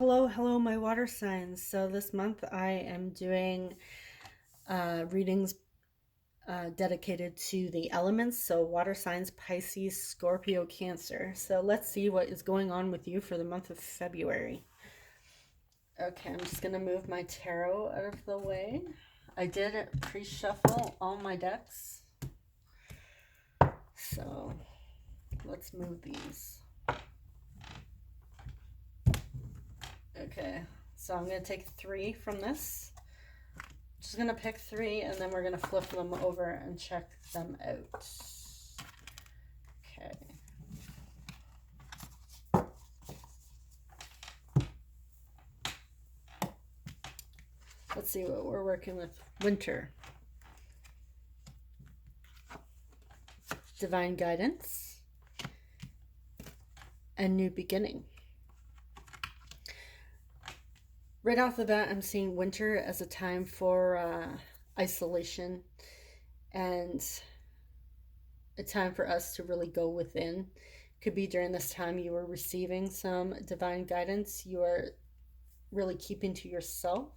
Hello, my water signs. So this month I am doing readings dedicated to the elements. So water signs, Pisces, Scorpio, Cancer. So let's see what is going on with you for the month of February. Okay, I'm just going to move my tarot out of the way. I did pre-shuffle all my decks. So let's move these. Okay, so I'm going to take 3 from this. Just gonna pick 3 and then we're gonna flip them over and check them out. Okay. Let's see what we're working with. Winter. Divine guidance. And new beginning. Right off the bat, I'm seeing winter as a time for isolation and a time for us to really go within. Could be during this time you were receiving some divine guidance. You are really keeping to yourself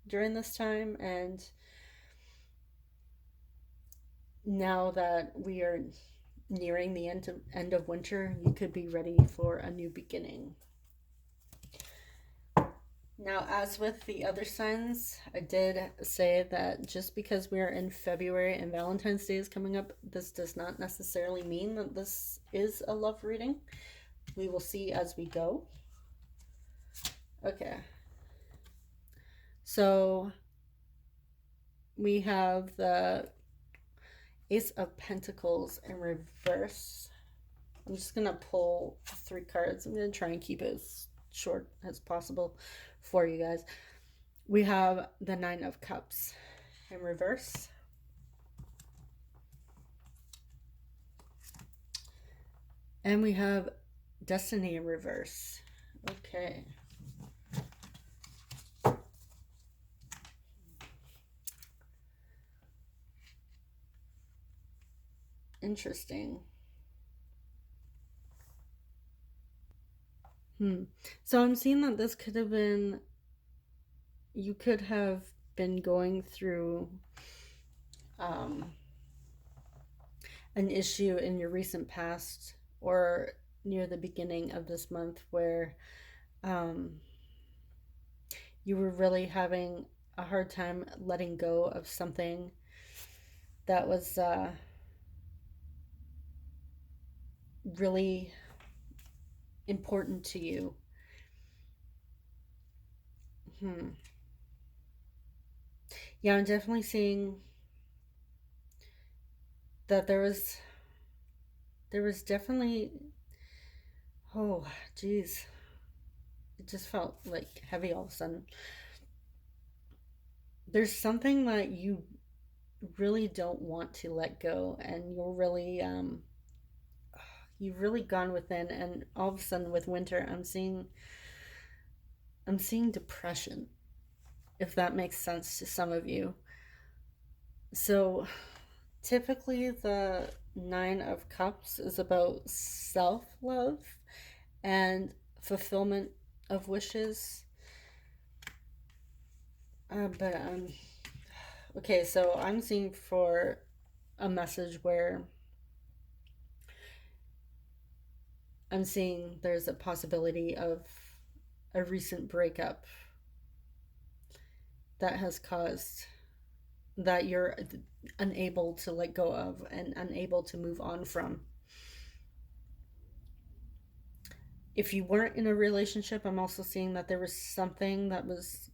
during this time, and now that we are nearing the end of winter, you could be ready for a new beginning. Now, as with the other signs, I did say that just because we are in February and Valentine's Day is coming up, this does not necessarily mean that this is a love reading. We will see as we go. Okay. So we have the Ace of Pentacles in reverse. I'm just going to pull 3 cards. I'm going to try and keep it as short as possible for you guys. We have the 9 of Cups in reverse. And we have Destiny in reverse. Okay. Interesting. So I'm seeing that this could have been, you could have been going through an issue in your recent past or near the beginning of this month where you were really having a hard time letting go of something that was really important to you. Yeah, I'm definitely seeing that there was definitely, oh geez, it just felt like heavy all of a sudden. There's something that you really don't want to let go, and you're really you've really gone within, and all of a sudden with winter I'm seeing depression, if that makes sense to some of you. So typically the 9 of Cups is about self-love and fulfillment of wishes. Okay, so I'm seeing for a message where I'm seeing there's a possibility of a recent breakup that has caused that you're unable to let go of and unable to move on from. If you weren't in a relationship, I'm also seeing that there was something that was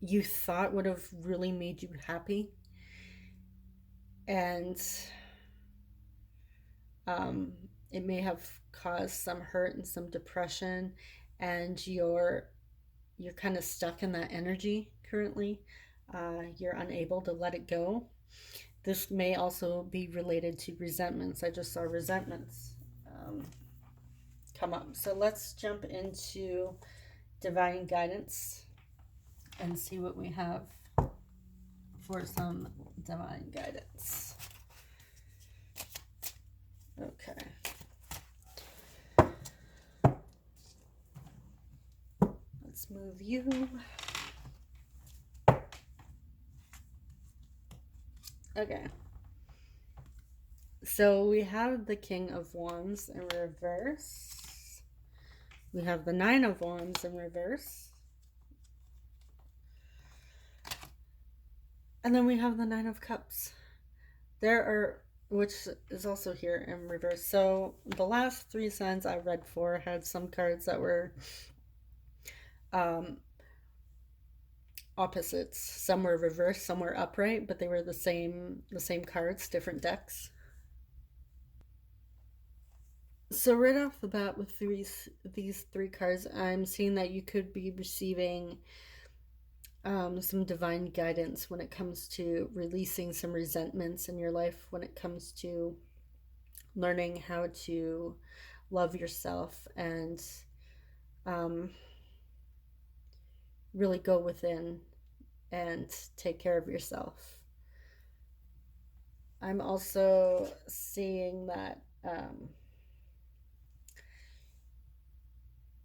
you thought would have really made you happy, and it may have caused some hurt and some depression, and you're kind of stuck in that energy currently. You're unable to let it go. This may also be related to resentments. I just saw resentments come up. So let's jump into divine guidance and see what we have for some divine guidance. Okay. Let's move you. Okay. So we have the King of Wands in reverse. We have the Nine of Wands in reverse. And then we have the Nine of Cups. There are, which is also here in reverse. So the last three signs I read for had some cards that were opposites. Some were reversed, some were upright, but they were the same cards, different decks. So right off the bat with these three cards, I'm seeing that you could be receiving some divine guidance when it comes to releasing some resentments in your life, when it comes to learning how to love yourself and really go within and take care of yourself. I'm also seeing that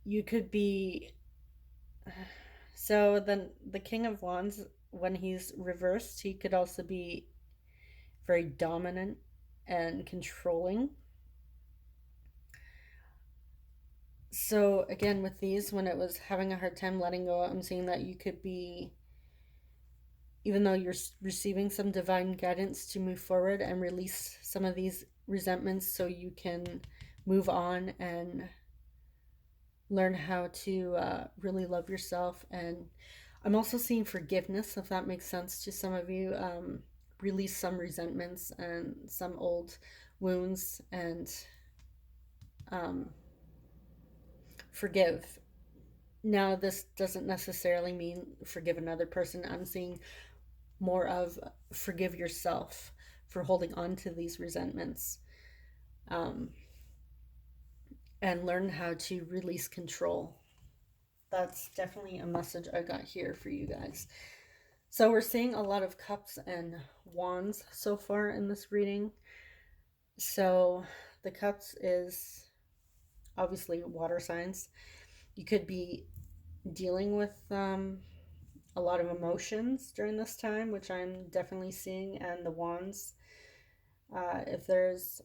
you could be. So then the King of Wands, when he's reversed, he could also be very dominant and controlling. So again, with these, when it was having a hard time letting go, I'm seeing that you could be, even though you're receiving some divine guidance to move forward and release some of these resentments so you can move on and learn how to really love yourself. And I'm also seeing forgiveness, if that makes sense to some of you. Release some resentments and some old wounds and forgive. Now, this doesn't necessarily mean forgive another person. I'm seeing more of forgive yourself for holding on to these resentments, and learn how to release control. That's definitely a message I got here for you guys. So we're seeing a lot of cups and wands so far in this reading. So the cups is obviously water signs. You could be dealing with a lot of emotions during this time, which I'm definitely seeing. And the wands, if there's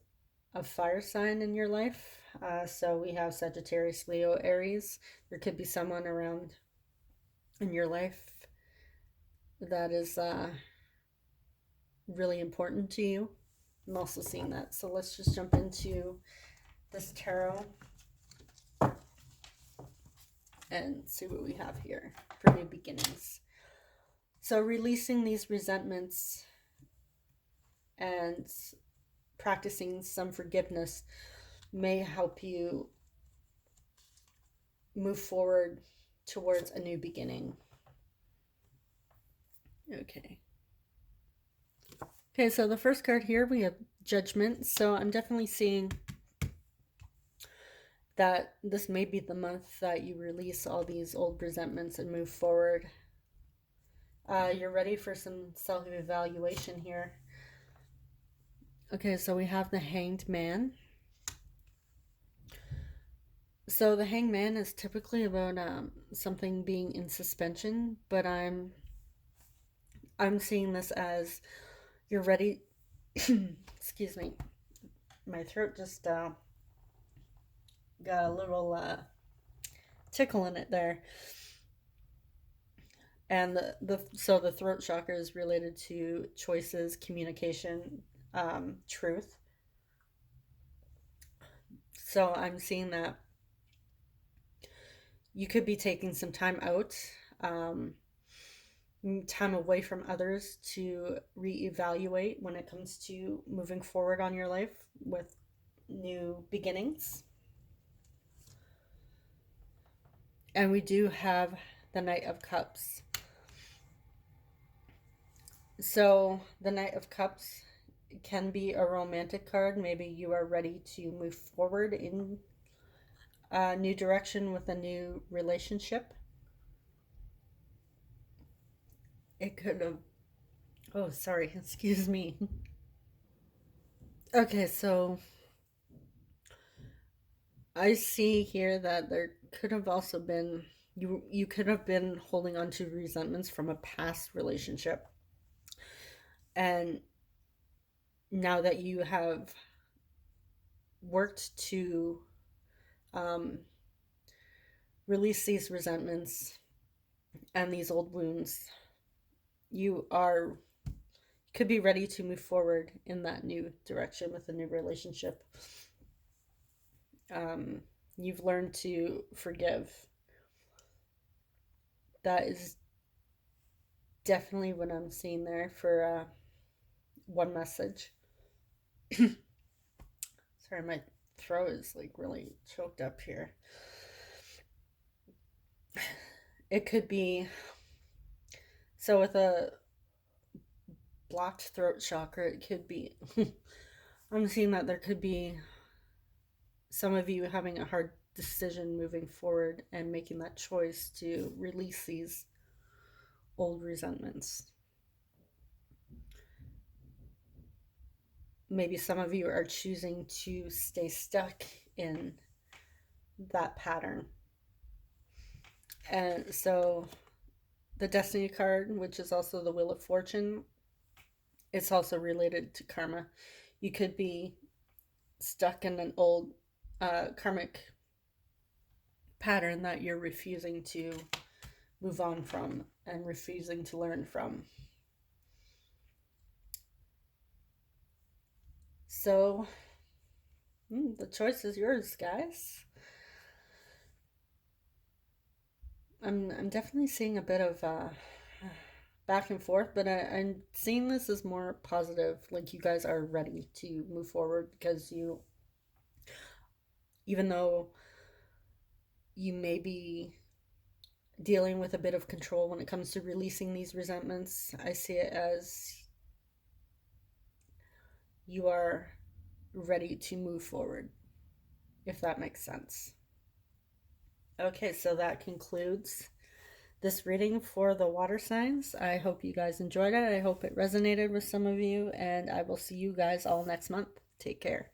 a fire sign in your life, so we have Sagittarius, Leo, Aries, there could be someone around in your life that is really important to you. I'm also seeing that. So let's just jump into this tarot and see what we have here for new beginnings. So releasing these resentments and practicing some forgiveness may help you move forward towards a new beginning. Okay, so the first card here, we have Judgment. So I'm definitely seeing that this may be the month that you release all these old resentments and move forward. You're ready for some self-evaluation here. Okay, so we have the Hanged Man. So the Hanged Man is typically about something being in suspension, but I'm seeing this as you're ready. Excuse me, my throat just got a little tickle in it there. And so the throat chakra is related to choices, communication, truth. So I'm seeing that you could be taking some time out, time away from others to reevaluate when it comes to moving forward on your life with new beginnings. And we do have the Knight of Cups. So the Knight of Cups can be a romantic card. Maybe you are ready to move forward in a new direction with a new relationship. It could have... Oh, sorry. Excuse me. Okay, so I see here that there could have also been You could have been holding on to resentments from a past relationship, and now that you have worked to um, release these resentments and these old wounds, you are could be ready to move forward in that new direction with a new relationship. um, you've learned to forgive. That is definitely what I'm seeing there for one message. Sorry, my throat is like really choked up here. It could be so with a blocked throat chakra, it could be I'm seeing that there could be some of you having a hard decision moving forward and making that choice to release these old resentments. Maybe some of you are choosing to stay stuck in that pattern. And so the Destiny card, which is also the Wheel of Fortune, it's also related to karma. You could be stuck in an old karmic pattern that you're refusing to move on from and refusing to learn from. So the choice is yours, guys. I'm definitely seeing a bit of back and forth, but I'm seeing this as more positive. Like you guys are ready to move forward because you, even though you may be dealing with a bit of control when it comes to releasing these resentments, I see it as you are ready to move forward, if that makes sense. Okay, so that concludes this reading for the water signs. I hope you guys enjoyed it. I hope it resonated with some of you, and I will see you guys all next month. Take care.